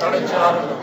4,500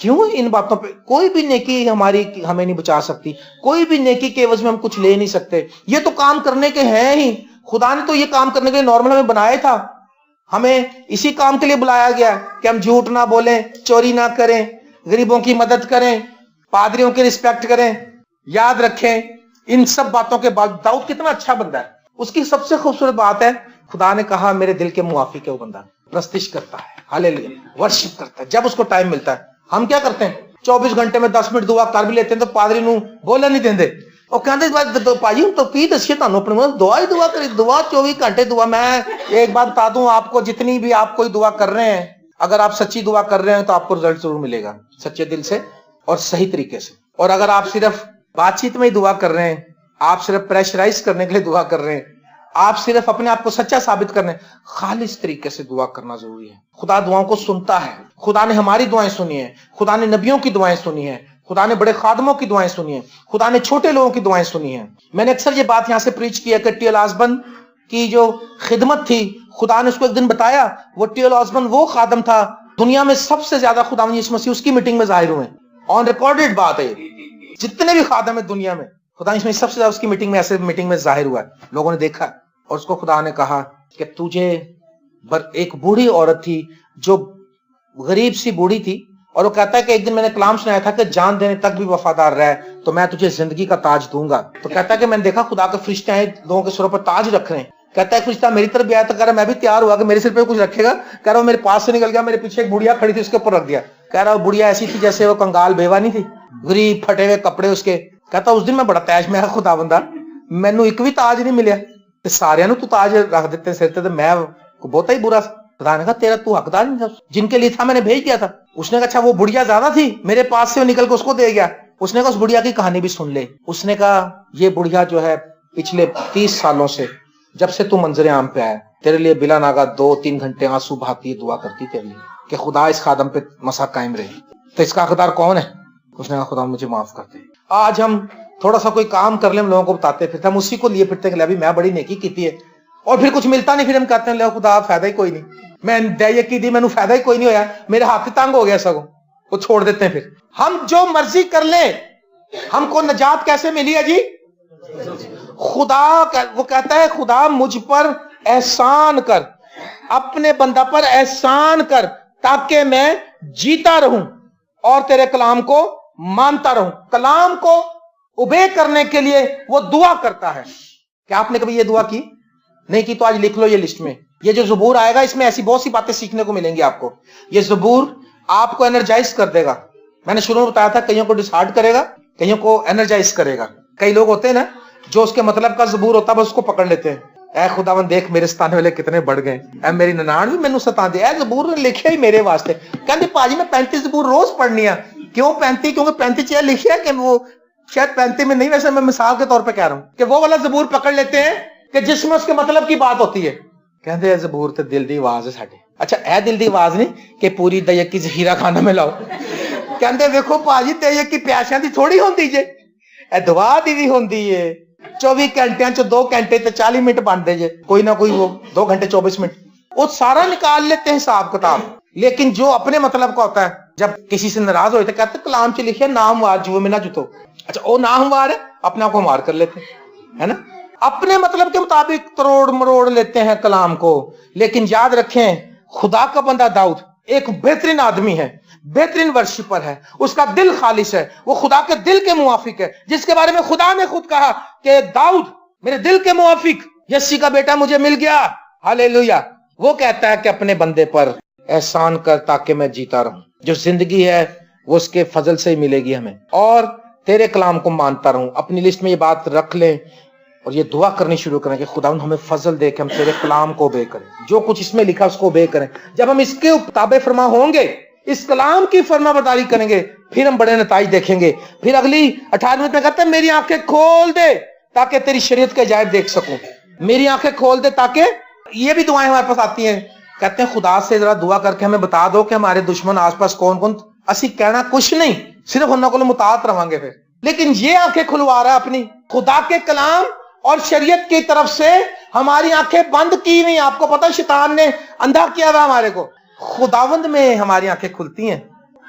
کیوں ان باتوں پہ؟ کوئی بھی نیکی ہماری ہمیں نہیں بچا سکتی، کوئی بھی نیکی کے عوض میں ہم کچھ لے نہیں سکتے. یہ تو کام کرنے کے ہیں ہی، خدا نے تو یہ کام کرنے کے لیے نارمل ہمیں بنایا تھا. ہمیں اسی کام کے لیے بلایا گیا کہ ہم جھوٹ نہ بولیں، چوری نہ کریں، غریبوں کی مدد کریں، پادریوں کی رسپیکٹ کریں. یاد رکھیں ان سب باتوں کے بعد داؤد کتنا اچھا بندہ ہے. اس کی سب سے خوبصورت بات ہے خدا نے کہا میرے دل کے موافق ہے وہ بندہ، پرستش کرتا ہے، ہاللیلویا، ورشپ کرتا ہے جب اس کو ٹائم ملتا ہے. ہم کیا کرتے ہیں 24 گھنٹے میں 10 منٹ دعا کر بھی لیتے ہیں تو پادری نو بولنے نہیں دیندے. وہ کہتے پاجی تو کی دسیے تانوں اپنے دعا ہی دعا کری، دعا 24 گھنٹے دعا. میں ایک بات بتا دوں آپ کو، جتنی بھی آپ کوئی دعا کر رہے ہیں، اگر آپ سچی دعا کر رہے ہیں تو آپ کو رزلٹ ضرور ملے گا، سچے دل سے اور صحیح طریقے سے. اور اگر آپ صرف بات چیت میں ہی دعا کر رہے ہیں، آپ صرف پریشرائز کرنے کے لیے دعا کر رہے ہیں، آپ صرف اپنے آپ کو سچا ثابت کرنے، خالص طریقے سے دعا کرنا ضروری ہے. خدا دعاؤں کو سنتا ہے. خدا نے ہماری دعائیں سنی ہیں، خدا نے نبیوں کی دعائیں سنی ہیں، خدا نے بڑے خادموں کی دعائیں سنی ہیں، خدا نے چھوٹے لوگوں کی دعائیں سنی ہیں. میں نے اکثر یہ بات یہاں سے پریچ کیا کہ ٹیل آسبن کی جو خدمت تھی، خدا نے اس کو ایک دن بتایا. وہ ٹیل آسبن وہ خادم تھا دنیا میں سب سے زیادہ خدا یسوع مسیح اس کی میٹنگ میں ظاہر ہوئے. آن ریکارڈڈ بات ہے، جتنے بھی خادم ہیں دنیا میں خدا یسوع مسیح سب سے زیادہ اس کی میٹنگ میں ایسے میٹنگ میں ظاہر ہوا ہے، لوگوں نے دیکھا. اور اس کو خدا نے کہا کہ تجھے ایک بوڑھی عورت تھی جو غریب سی بوڑھی تھی، اور وہ کہتا ہے کہ ایک دن میں نے کلام سنایا تھا کہ جان دینے تک بھی وفادار رہے تو میں تجھے زندگی کا تاج دوں گا. تو کہتا ہے کہ میں نے دیکھا خدا کے فرشتے ہیں لوگوں کے سروں پر تاج رکھ رہے ہیں. کہتا ہے فرشتہ میری طرف بھی آیا تو کہہ رہا میں بھی تیار ہوا کہ میرے سر پہ کچھ رکھے گا. کہہ رہا وہ میرے پاس سے نکل گیا، میرے پیچھے ایک بڑھیا کھڑی تھی اس کے اوپر رکھ دیا. کہہ رہا وہ بڑھیا ایسی تھی جیسے وہ کنگال بیوہ نہیں تھی، غریب پھٹے ہوئے کپڑے اس کے. کہتا اس دن میں بڑا تیش میں خدا بندہ مینو ایک بھی تاج نہیں ملیا، سارے تو تاج رکھ دیتے سر تے، میں بہت ہی برا. خدا نے کہا تیرا تو حقدار نہیں تھا، جن کے لیے تھا میں نے بھیج دیا تھا. اس نے کہا اچھا وہ بڑھیا زیادہ تھی، میرے پاس سے وہ نکل کے اس کو دے گیا. اس نے کہا اس بڑھیا کی کہانی بھی سن لے. اس نے کہا یہ بڑھیا جو ہے پچھلے 30 سالوں سے جب سے تو منظر عام پہ آیا تیرے لیے بلا ناگا 2-3 گھنٹے آنسو بہاتی دعا کرتی تیرے لیے کہ خدا اس خادم پہ مسا قائم رہے. تو اس کا حقدار کون ہے؟ اس نے کہا خدا مجھے معاف کر دے. آج ہم تھوڑا سا کوئی کام کر لیں ہم لوگوں کو بتاتے پھرتے، ہم اسی کو لیے پھرتے کہ ابھی میں بڑی نیکی کیتی ہے، اور پھر کچھ ملتا نہیں، پھر ہم کہتے ہیں لے خدا فائدہ ہی کوئی نہیں، میں دے کی دی، میں فائدہ ہی کوئی نہیں ہویا، میرے ہاتھ تنگ ہو گیا سگوں، وہ چھوڑ دیتے ہیں. پھر ہم جو مرضی کر لیں، ہم کو نجات کیسے ملی ہے جی؟ خدا وہ کہتا ہے خدا مجھ پر احسان کر، اپنے بندہ پر احسان کر تاکہ میں جیتا رہوں اور تیرے کلام کو مانتا رہوں. کلام کو اوبے کرنے کے لیے وہ دعا کرتا ہے. کیا آپ نے کبھی یہ دعا کی؟ نہیں کی تو آج لکھ لو یہ لسٹ میں. یہ جو زبور آئے گا اس میں ایسی بہت سی باتیں سیکھنے کو ملیں گی آپ کو. یہ زبور آپ کو انرجائز کر دے گا. میں نے شروع میں بتایا تھا کئیوں کو ڈسہارڈ کرے گا، کئیوں کو انرجائز کرے گا. کئی لوگ ہوتے ہیں نا جو اس کے مطلب کا زبور ہوتا ہے بس اس کو پکڑ لیتے ہیں. اے خداوند دیکھ میرے ستانے والے کتنے بڑھ گئے، اے میری ننان بھی مینوں ستا دے، اے زبور نے لکھیا ہی میرے واسطے. کہندے پاجی میں 35 زبور روز پڑھنی ہے. کیوں 35؟ کیونکہ 35 یہ لکھیا کہ وہ شاید 35 میں نہیں، ویسے میں مثال کے طور پہ کہہ رہا ہوں کہ وہ والا زبور پکڑ لیتے ہیں کہ جس میں اس کے مطلب کی بات ہوتی ہے. کہندے زبور تے دل دی آواز ہے ساڈے. اچھا اے دل دی آواز نہیں کہ پوری دیا کی ذخیرہ خانہ میں لاؤ. کہندے ویکھو پاجی دیا کی پیاسیاں دی تھوڑی ہوندی جے، اے دعا دی بھی ہوندی ہے. 24 گھنٹیاں چ 2 گھنٹے تے 40 منٹ بنتے جے، کوئی نہ کوئی وہ 2 گھنٹے 24 منٹ وہ سارا نکال لیتے ہیں حساب کتاب. لیکن جو اپنے مطلب کا ہوتا ہے جب کسی سے ناراض ہوئے تو کہتے کلام چ لکھے نام وار جو میں نہ جتو. اچھا وہ نام وار ہے، اپنے آپ کو مار کر لیتے ہے نا، اپنے مطلب کے مطابق تروڑ مروڑ لیتے ہیں کلام کو. لیکن یاد رکھیں خدا کا بندہ داؤد ایک بہترین آدمی ہے، بہترین ورشپر ہے، اس کا دل خالص ہے، وہ خدا کے دل کے موافق ہے، جس کے بارے میں خدا نے خود کہا کہ داؤد میرے دل کے موافق یسی کا بیٹا مجھے مل گیا. ہاللیلویا. وہ کہتا ہے کہ اپنے بندے پر احسان کر تاکہ میں جیتا رہوں. جو زندگی ہے وہ اس کے فضل سے ہی ملے گی ہمیں، اور تیرے کلام کو مانتا رہوں. اپنی لسٹ میں یہ بات رکھ لیں اور یہ دعا کرنی شروع کریں کہ خدا ہمیں فضل دے کہ ہم تیرے کلام کو اوبے کریں، جو کچھ اس میں لکھا اس کو اوبے کریں. جب ہم اس کے تابع فرما ہوں گے، اس کلام کی فرما برداری کریں گے، پھر ہم بڑے نتائج دیکھیں گے. پھر اگلی 18 میں کہتے ہیں میری آنکھیں کھول دے تاکہ تیری شریعت کے عجائب دیکھ سکوں. میری آنکھیں کھول دے تاکہ، یہ بھی دعائیں ہمارے پاس آتی ہیں. کہتے ہیں خدا سے ذرا دعا کر کے ہمیں بتا دو کہ ہمارے دشمن آس پاس کون کون. اسی کہنا کچھ نہیں، صرف انہوں کو مطاعت رہاں گے پھر. لیکن یہ آنکھیں کھلوا رہا ہے اپنی خدا کے کلام اور شریعت کی طرف سے. ہماری آنکھیں بند کی نہیں. آپ کو پتہ شیطان نے اندھا کیا ہوا ہمارے کو. خداوند میں ہماری آنکھیں کھلتی ہیں.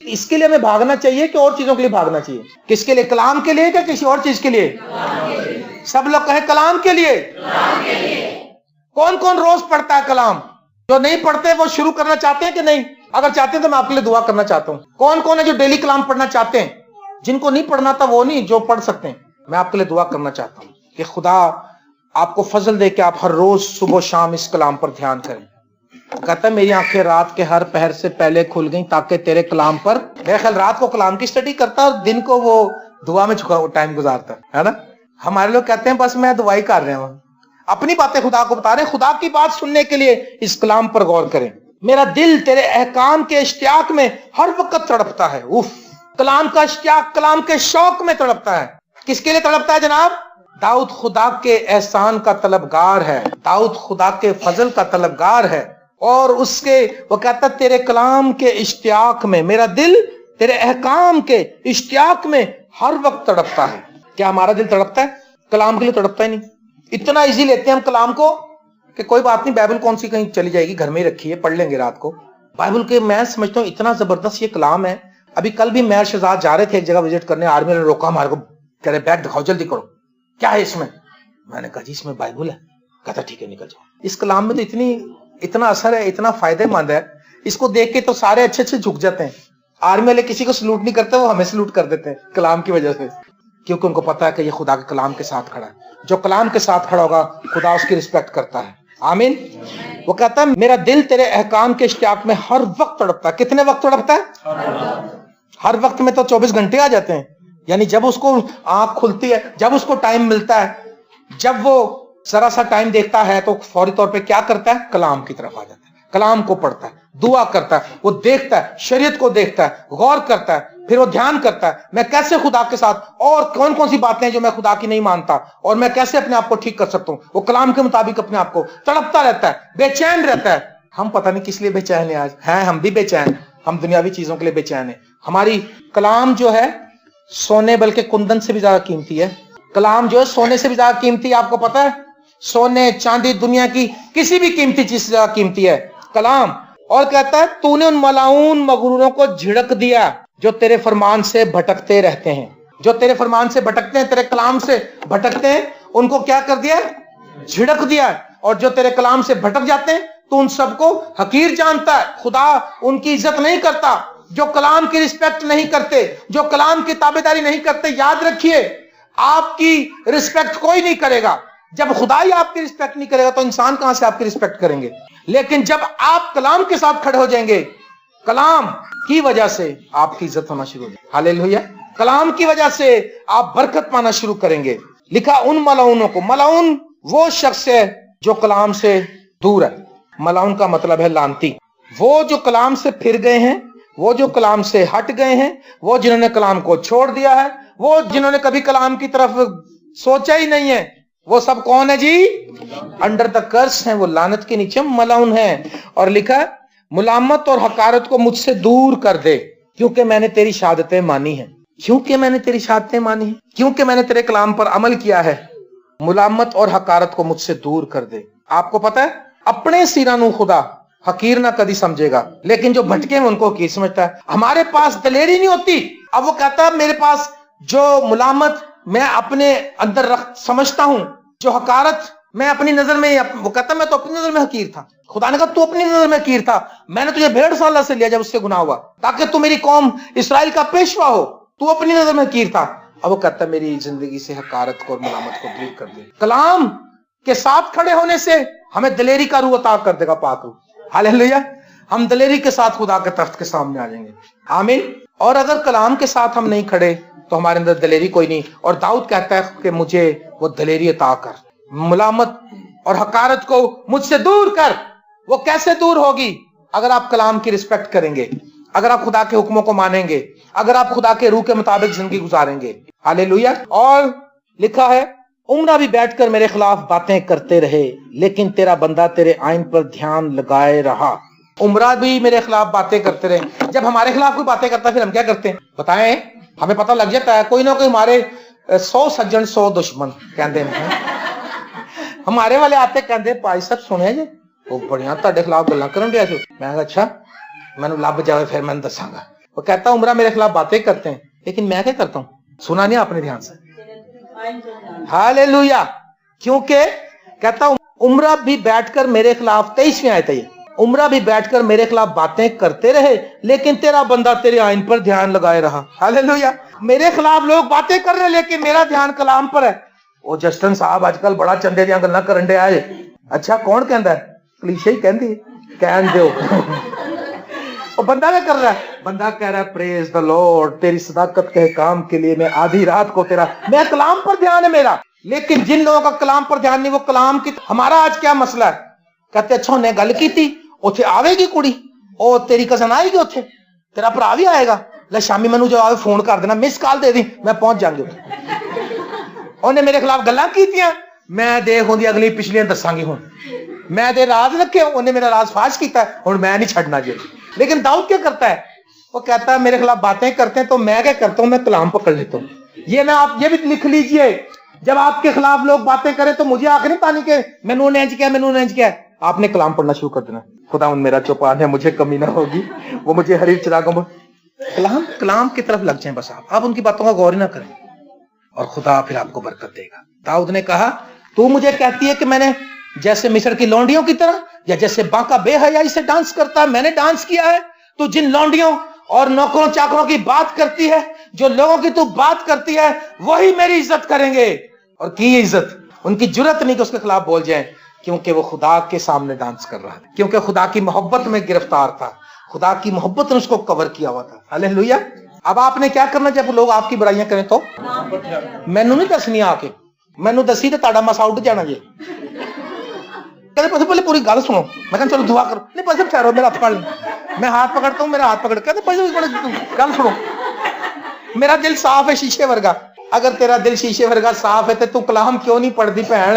اس کے لیے ہمیں بھاگنا چاہیے کہ اور چیزوں کے لیے بھاگنا چاہیے؟ کس کے لیے؟ کلام کے لیے کہ کسی اور چیز کے لیے؟ سب لوگ کہیں کلام کے لیے۔ کون کون روز پڑھتا ہے کلام؟ جو نہیں پڑھتے وہ شروع کرنا چاہتے ہیں کہ نہیں؟ اگر چاہتے ہیں تو میں آپ کے لیے دعا کرنا چاہتا ہوں۔ کون کون ہے جو ڈیلی کلام پڑھنا چاہتے ہیں؟ جن کو نہیں پڑھنا تھا وہ نہیں، جو پڑھ سکتے ہیں، میں آپ کے لیے دعا کرنا چاہتا ہوں کہ خدا آپ کو فضل دے کہ آپ ہر روز صبح و شام اس کلام پر دھیان کریں۔ کہتا ہے میری آنکھیں رات کے ہر پہر سے پہلے کھل گئیں تاکہ تیرے کلام پر، میرے خیال رات کو کلام کی سٹڈی کرتا اور دن کو وہ دعا میں ٹائم گزارتا ہے نا۔ ہمارے لوگ کہتے ہیں بس میں دعائی کر رہے ہوں، اپنی باتیں خدا کو بتا رہے ہیں۔ خدا کی بات سننے کے لیے اس کلام پر غور کریں۔ میرا دل تیرے احکام کے اشتیاق میں ہر وقت تڑپتا ہے۔ کلام کا اشتیاق، کلام کے شوق میں تڑپتا ہے۔ کس کے لیے تڑپتا ہے جناب؟ داؤد خدا کے احسان کا طلبگار ہے، داؤد خدا کے فضل کا طلبگار ہے، اور اس کے وہ کہتا ہے تیرے کلام کے اشتیاق میں میرا دل تیرے احکام کے اشتیاق میں ہر وقت تڑپتا ہے۔ کیا ہمارا دل تڑپتا ہے؟ کلام کے لیے تڑپتا ہی نہیں۔ اتنا ایزی لیتے ہیں ہم کلام کو کہ کوئی بات نہیں، بائبل کون سی کہیں چلی جائے گی، گھر میں ہی رکھی ہے، پڑھ لیں گے رات کو۔ بائبل کے میں سمجھتا ہوں اتنا زبردست یہ کلام ہے۔ ابھی کل بھی میں شہزاد جا رہے تھے ایک جگہ وزٹ کرنے، آرمی نے روکا ہمارے کو، کہہ رہے بیگ دکھاؤ جلدی کرو، کیا ہے اس میں؟ میں نے کہا جی اس میں بائبل ہے۔ کہتا ٹھیک ہے نکل جاؤ۔ اس کلام میں تو اتنا اثر ہے، اتنا فائدہ مند ہے، اس کو دیکھ کے تو سارے اچھے اچھے جھک جاتے ہیں۔ آرمی والے کسی کو سلوٹ نہیں کرتے، وہ ہمیں سلوٹ کر دیتے ہیں کلام کی وجہ سے، کیونکہ ان کو پتا ہے کہ یہ خدا کے کلام کے ساتھ کھڑا ہے۔ جو کلام کے ساتھ کھڑا ہوگا خدا اس کی رسپیکٹ کرتا ہے۔ آمین۔ وہ کہتا ہے میرا دل تیرے احکام کے اشتیاق میں ہر وقت تڑپتا ہے۔ کتنے وقت تڑپتا ہے؟ ہر وقت میں تو 24 گھنٹے آ جاتے ہیں، یعنی جب اس کو آنکھ کھلتی ہے، جب اس کو ٹائم ملتا ہے، جب وہ ذرا سا ٹائم دیکھتا ہے تو فوری طور پہ کیا کرتا ہے؟ کلام کی طرف آ جاتا ہے، کلام کو پڑھتا ہے، دعا کرتا ہے، وہ دیکھتا ہے، شریعت کو دیکھتا ہے، غور کرتا ہے، پھر وہ دھیان کرتا ہے میں کیسے خدا کے ساتھ، اور کون کون سی باتیں ہیں جو میں خدا کی نہیں مانتا، اور میں کیسے اپنے آپ کو ٹھیک کر سکتا ہوں۔ وہ کلام کے مطابق اپنے آپ کو تڑپتا رہتا ہے، بے چین رہتا ہے۔ ہم پتہ نہیں کس لیے بے چین ہیں، آج ہیں ہم بھی بے چین، ہم دنیاوی چیزوں کے لیے بے چین ہیں۔ ہماری کلام جو ہے سونے بلکہ کندن سے بھی زیادہ قیمتی ہے۔ کلام جو ہے سونے سے بھی زیادہ قیمتی ہے، آپ کو پتہ ہے؟ سونے چاندی دنیا کی کسی بھی قیمتی چیز سے زیادہ قیمتی ہے کلام۔ اور کہتا ہے تو نے ان ملاؤن مغروروں کو جھڑک دیا جو تیرے فرمان سے بھٹکتے رہتے ہیں۔ جو تیرے فرمان سے بھٹکتے ہیں، تیرے کلام سے بھٹکتے ہیں، ان کو کیا کر دیا؟ جھڑک دیا۔ اور جو تیرے کلام سے بھٹک جاتے ہیں تو ان سب کو حقیر جانتا ہے۔ خدا ان کی عزت نہیں کرتا جو کلام کی رسپیکٹ نہیں کرتے، جو کلام کی تابعداری نہیں کرتے۔ یاد رکھیے آپ کی رسپیکٹ کوئی نہیں کرے گا۔ جب خدا ہی آپ کی رسپیکٹ نہیں کرے گا تو انسان کہاں سے آپ کی رسپیکٹ کریں گے؟ لیکن جب آپ کلام کے ساتھ کھڑے ہو جائیں گے، کلام کی وجہ سے آپ کی عزت ہونا شروع ہو جائے گی۔ ہاللیلویہ۔ کلام کی وجہ سے آپ برکت پانا شروع کریں گے۔ لکھا ان ملعونوں کو، ملعون وہ شخص ہے جو کلام سے دور ہے۔ ملعون کا مطلب ہے لعنتی۔ وہ جو کلام سے پھر گئے ہیں، وہ جو کلام سے ہٹ گئے ہیں، وہ جنہوں نے کلام کو چھوڑ دیا ہے، وہ جنہوں نے کبھی کلام کی طرف سوچا ہی نہیں ہے، وہ سب کون ہے جی؟ انڈر دا کرس ہیں، وہ لعنت کے نیچے ملعون ہیں۔ اور لکھا ملامت اور حقارت کو مجھ سے دور کر دے کیونکہ میں نے تیری شہادتیں مانی ہیں۔ کیونکہ میں نے تیری شہادتیں مانی ہیں، کیونکہ میں نے تیرے کلام پر عمل کیا ہے، ملامت اور حقارت کو مجھ سے دور کر دے۔ آپ کو پتا ہے اپنے سیرا نو خدا حقیر نہ کدی سمجھے گا، لیکن جو بھٹکے ہیں ان کو حقیر سمجھتا ہے۔ ہمارے پاس دلیری نہیں ہوتی۔ اب وہ کہتا ہے میرے پاس جو ملامت میں اپنے اندر سمجھتا ہوں، جو حقارت میں اپنی نظر میں، وہ کہتا ہے میں تو اپنی نظر میں حقیر تھا۔ خدا نے کہا تو اپنی نظر میں حقیر تھا، میں نے تجھے 1.5 سال سے لیا جب اس سے گناہ ہوا تاکہ تو میری قوم اسرائیل کا پیشوا ہو، تو اپنی نظر میں حقیر تھا۔ اب وہ کہتا ہے میری زندگی سے حقارت کو اور ملامت کو دور کر دے۔ کلام کے ساتھ کھڑے ہونے سے ہمیں دلیری کا روح عطا کر دے گا، پاک روح۔ ہاللیلویہ۔ ہم دلیری کے ساتھ خدا کے تخت کے سامنے آ جائیں گے۔ آمین۔ اور اگر کلام کے ساتھ ہم نہیں کھڑے تو ہمارے اندر دلیری کوئی نہیں۔ اور داؤد کہتا ہے کہ مجھے وہ دلیری عطا کر، ملامت اور حقارت کو مجھ سے دور کر۔ وہ کیسے دور ہوگی؟ اگر آپ کلام کی رسپیکٹ کریں گے، اگر آپ خدا کے حکموں کو مانیں گے، اگر آپ خدا کے روح کے مطابق زندگی گزاریں گے۔ ہاللیلویہ۔ اور لکھا ہے عمرہ بھی بیٹھ کر میرے خلاف باتیں کرتے رہے لیکن تیرا بندہ تیرے آئین پر دھیان لگائے رہا۔ عمرہ بھی میرے خلاف باتیں کرتے رہے۔ جب ہمارے خلاف کوئی باتیں کرتا ہے پھر ہم کیا کرتے ہیں بتائیں؟ ہمیں پتہ لگ جاتا ہے کوئی نہ کوئی ہمارے 100 سجن 100 دشمن کہندے ہیں۔ ہمارے والے آتے کہندے پائی صاحب سنے جی وہ بڑیاں تہاڈے خلاف گلاں کرن ڈیا جو۔ میں کہا اچھا، مینوں لب جاوے پھر میں دساں گا۔ وہ کہتا عمرہ میرے خلاف باتیں کرتے ہیں لیکن میں کیا کرتا ہوں؟ سنا نہیں آپ نے دھیان سے؟ ہاللیلویا. کیونکہ کہتا ہوں عمرہ بھی بیٹھ کر میرے خلاف 23ویں آیت ہے یہ, عمرہ بھی بیٹھ کر میرے خلاف باتیں کرتے رہے لیکن تیرا بندہ تیرے آئین پر دھیان لگائے رہا. ہاللیلویا. میرے خلاف لوگ باتیں کر رہے لیکن میرا دھیان کلام پر ہے. وہ جسٹن صاحب آج کل بڑا چندے دیاں گلاں کرن دے آئے. اچھا کون کہندا ہے؟ کلیشے ہی کہندی کہن دیو. وہ بندہ کیا کر رہا ہے؟ بندہ کہہ رہا ہے پریز دا لارڈ, تیری صداقت کے کام کے لیے میں آدھی رات کو تیرا, میں کلام پر دھیان ہے میرا. لیکن جن لوگوں کا کلام پر دھیان نہیں وہ کلام کی. ہمارا آج کیا مسئلہ ہے؟ کہتے اچھا انہیں گل کی تھی, اوتھے آوے گی کڑی, او تیری کزن آئے گی اوتھے, تیرا بھرا بھی آئے گا, لے شامی مینوں جو آوے فون کر دینا, مس کال دے دی, میں پہنچ جاں گی. انہیں میرے خلاف گلاں کیتیاں, میں دیکھ ہوندی اگلی پچھلیاں دساں گی. ہن میں دے راز رکھے, انہیں میرا راز فاش کیتا ہے, ہن میں نہیں چھڈنا جی. لیکن داؤد کیا کرتا ہے؟ وہ کہتا ہے میرے خلاف باتیں کرتے ہیں تو میں کیا کرتا ہوں؟ میں کلام پکڑ لیتا ہوں. یہ میں آپ یہ بھی لکھ لیجئے, جب آپ کے خلاف لوگ باتیں کریں تو مجھے آخر نہیں پانی کہ مینوں نے انج کیا, مینوں نے انج کیا. آپ نے کلام پڑھنا شروع کر دینا. خدا ان میرا چوپان ہے, مجھے کمی نہ ہوگی, وہ مجھے حریر چراغوں میں. کلام کی طرف لگ جائیں بس. آپ ان کی باتوں کا غور نہ کریں اور خدا پھر آپ کو برکت دے گا. داؤد نے کہا تو مجھے کہتی ہے کہ میں نے جیسے مصر کی لونڈیوں کی طرح یا جیسے باقا بے حیائی سے ڈانس کرتا ہے میں نے ڈانس کیا ہے. تو جن لونڈیوں اور نوکروں چاکروں کی بات کرتی ہے, جو لوگوں کی تو بات کرتی ہے, وہی میری عزت کریں گے. اور کی عزت, ان کی جرت نہیں کہ اس کے خلاف بول جائیں, کیونکہ وہ خدا کے سامنے ڈانس کر رہا تھا, کیونکہ خدا کی محبت میں گرفتار تھا, خدا کی محبت نے اس کو کور کیا ہوا تھا. ہاللیلویا. اب آپ نے کیا کرنا جب لوگ آپ کی برائیاں کریں تو مینوں نہیں دسنی, آ کے مینوں دسی تو تاڑا مسا اٹھ جانا جی. پہلے پوری گل سنو. میں کہا چلو دعا کرو. نہیں پہلے ٹھہرو, میرا ہاتھ پکڑ لیں. میں ہاتھ پکڑتا ہوں, میرا ہاتھ پکڑ کے پہلے گل سنو. میرا دل صاف ہے شیشے ورگا. اگر تیرا دل شیشے ورگا صاف ہے تو کلام کیوں نہیں پڑھتی بہن؟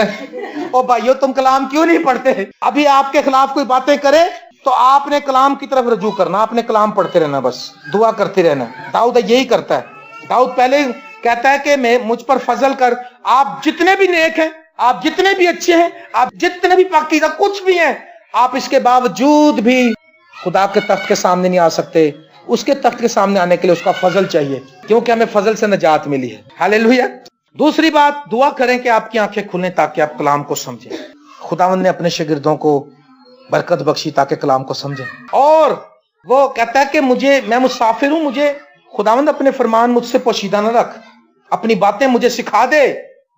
او بھائیو تم کلام کیوں نہیں پڑھتے؟ ابھی آپ کے خلاف کوئی باتیں کرے تو آپ نے کلام کی طرف رجوع کرنا, آپ نے کلام پڑھتے رہنا, بس دعا کرتے رہنا. داؤد یہی کرتا ہے. داؤد پہلے کہتا ہے کہ میں مجھ پر فضل کر. آپ جتنے بھی نیک ہیں, آپ جتنے بھی اچھے ہیں, آپ جتنے بھی پاکیزہ کچھ بھی ہیں, آپ اس کے باوجود بھی خدا کے تخت کے سامنے نہیں آ سکتے. اس کے تخت کے سامنے آنے کے لیے اس کا فضل چاہیے, کیونکہ ہمیں فضل سے نجات ملی ہے. ہاللیلویا. دوسری بات, دعا کریں کہ آپ کی آنکھیں کھلیں تاکہ آپ کلام کو سمجھیں. خداوند نے اپنے شاگردوں کو برکت بخشی تاکہ کلام کو سمجھیں. اور وہ کہتا ہے کہ میں مسافر ہوں, مجھے خداوند اپنے فرمان مجھ سے پوشیدہ نہ رکھ, اپنی باتیں مجھے سکھا دے,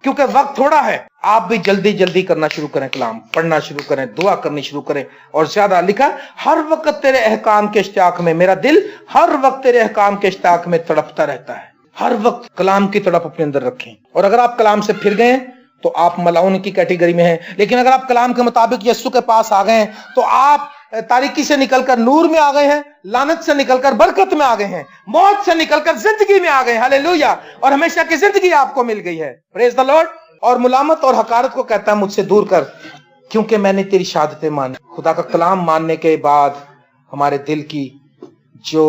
کیونکہ وقت تھوڑا ہے. آپ بھی جلدی جلدی کرنا شروع کریں, کلام پڑھنا شروع کریں, دعا کرنی شروع کریں. اور زیادہ لکھا, ہر وقت تیرے احکام کے اشتیاق میں, میرا دل ہر وقت تیرے احکام کے اشتیاق میں تڑپتا رہتا ہے. ہر وقت کلام کی تڑپ اپنے اندر رکھیں. اور اگر آپ کلام سے پھر گئے تو آپ ملعون کی کیٹیگری میں ہیں. لیکن اگر آپ کلام کے مطابق یسوع کے پاس آ گئے ہیں تو آپ تاریکی سے نکل کر نور میں آ گئے ہیں, لعنت سے نکل کر برکت میں آ گئے ہیں, موت سے نکل کر زندگی میں آ گئے ہیں. ہاللیلویا. اور ہمیشہ کی زندگی آپ کو مل گئی ہے. پریز دا لارڈ. اور ملامت اور حقارت کو کہتا ہے مجھ سے دور کر, کیونکہ میں نے تیری شہادتیں مانی. خدا کا کلام ماننے کے بعد ہمارے دل کی جو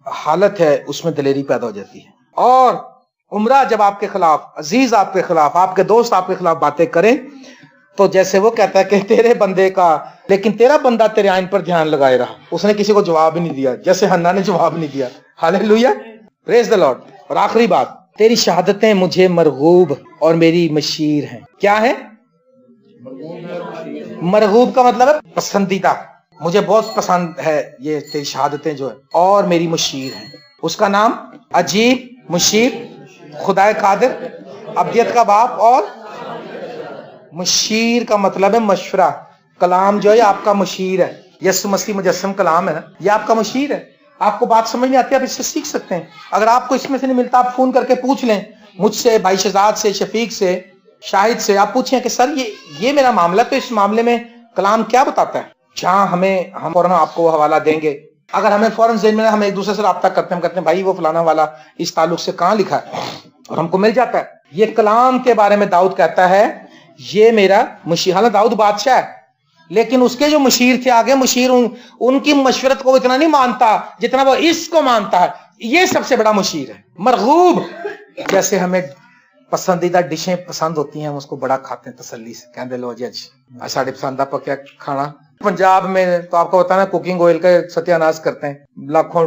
حالت ہے اس میں دلیری پیدا ہو جاتی ہے. اور عمرہ جب آپ کے خلاف, عزیز آپ کے خلاف, آپ کے دوست آپ کے خلاف باتیں کریں تو جیسے وہ کہتا ہے کہ تیرے بندے کا, لیکن تیرا بندہ تیرے آئین پر دھیان لگائے رہا. اس نے کسی کو جواب ہی نہیں دیا, جیسے حنا نے جواب نہیں دیا. ہاللیلویا. پریز دی لارڈ. اور آخری بات, تیری شہادتیں مجھے مرغوب اور میری مشیر ہیں. کیا ہے مرغوب؟ کا مطلب ہے پسندیدہ, مجھے بہت پسند ہے یہ تیری شہادتیں جو ہے, اور میری مشیر ہیں. اس کا نام عجیب, مشیر, خدائے قادر, ابدیت کا باپ, اور مشیر کا مطلب ہے مشورہ. کلام جو ہے آپ کا مشیر ہے. یسوع مسیح مجسم کلام ہے نا, یہ آپ کا مشیر ہے. آپ کو بات سمجھ نہیں آتی, آپ اس سے سیکھ سکتے ہیں. اگر آپ کو اس میں سے نہیں ملتا, آپ فون کر کے پوچھ لیں مجھ سے, بھائی شہزاد سے, شفیق سے, شاہد سے. آپ پوچھیں کہ سر یہ میرا معاملہ, تو اس معاملے میں کلام کیا بتاتا ہے. جہاں ہم فوراً آپ کو وہ حوالہ دیں گے. اگر ہمیں فوراً ذہن میں, ہم ایک دوسرے سے رابطہ کرتے ہیں, ہم کہتے ہیں بھائی وہ فلانا والا اس تعلق سے کہاں لکھا ہے, اور ہم کو مل جاتا ہے. یہ کلام کے بارے میں داؤد کہتا ہے یہ میرا مشیر. حالانکہ داؤد بادشاہ ہے, لیکن اس کے جو مشیر تھے آگے, مشیر ان کی مشورت کو اتنا نہیں مانتا جتنا وہ اس کو مانتا ہے. یہ سب سے بڑا مشیر ہے. مرغوب, جیسے ہمیں پسندیدہ ڈشیں پسند ہوتی ہیں, ہم اس کو بڑا کھاتے ہیں تسلی سے, کہتے لو جی اج ساڈے پسند آپ کیا کھانا. پنجاب میں تو آپ کو بتانا کوکنگ آئل کا ستیہ ناش کرتے ہیں, لاکھوں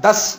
10